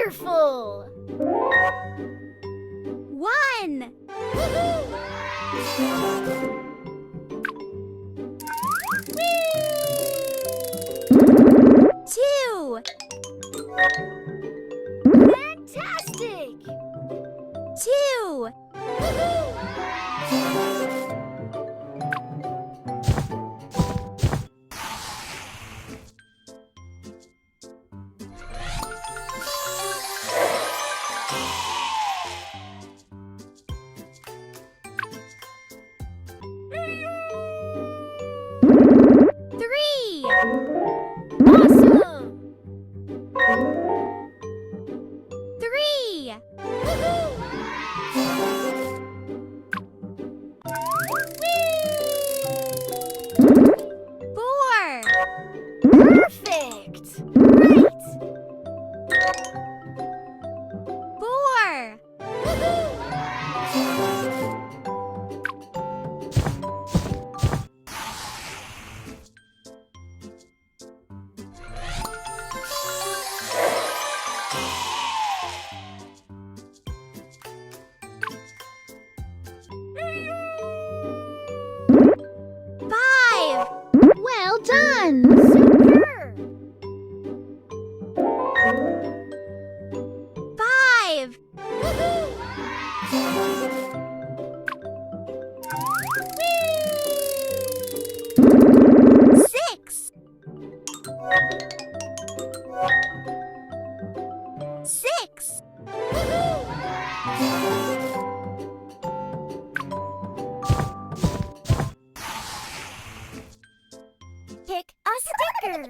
Wonderful! 1. Whee! 2. Fantastic! 2. 3. Awesome! 3. 4. Perfect! Great! 4. 5. Well done! Superb! 5. 6. 6. 'Pick a sticker.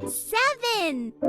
7.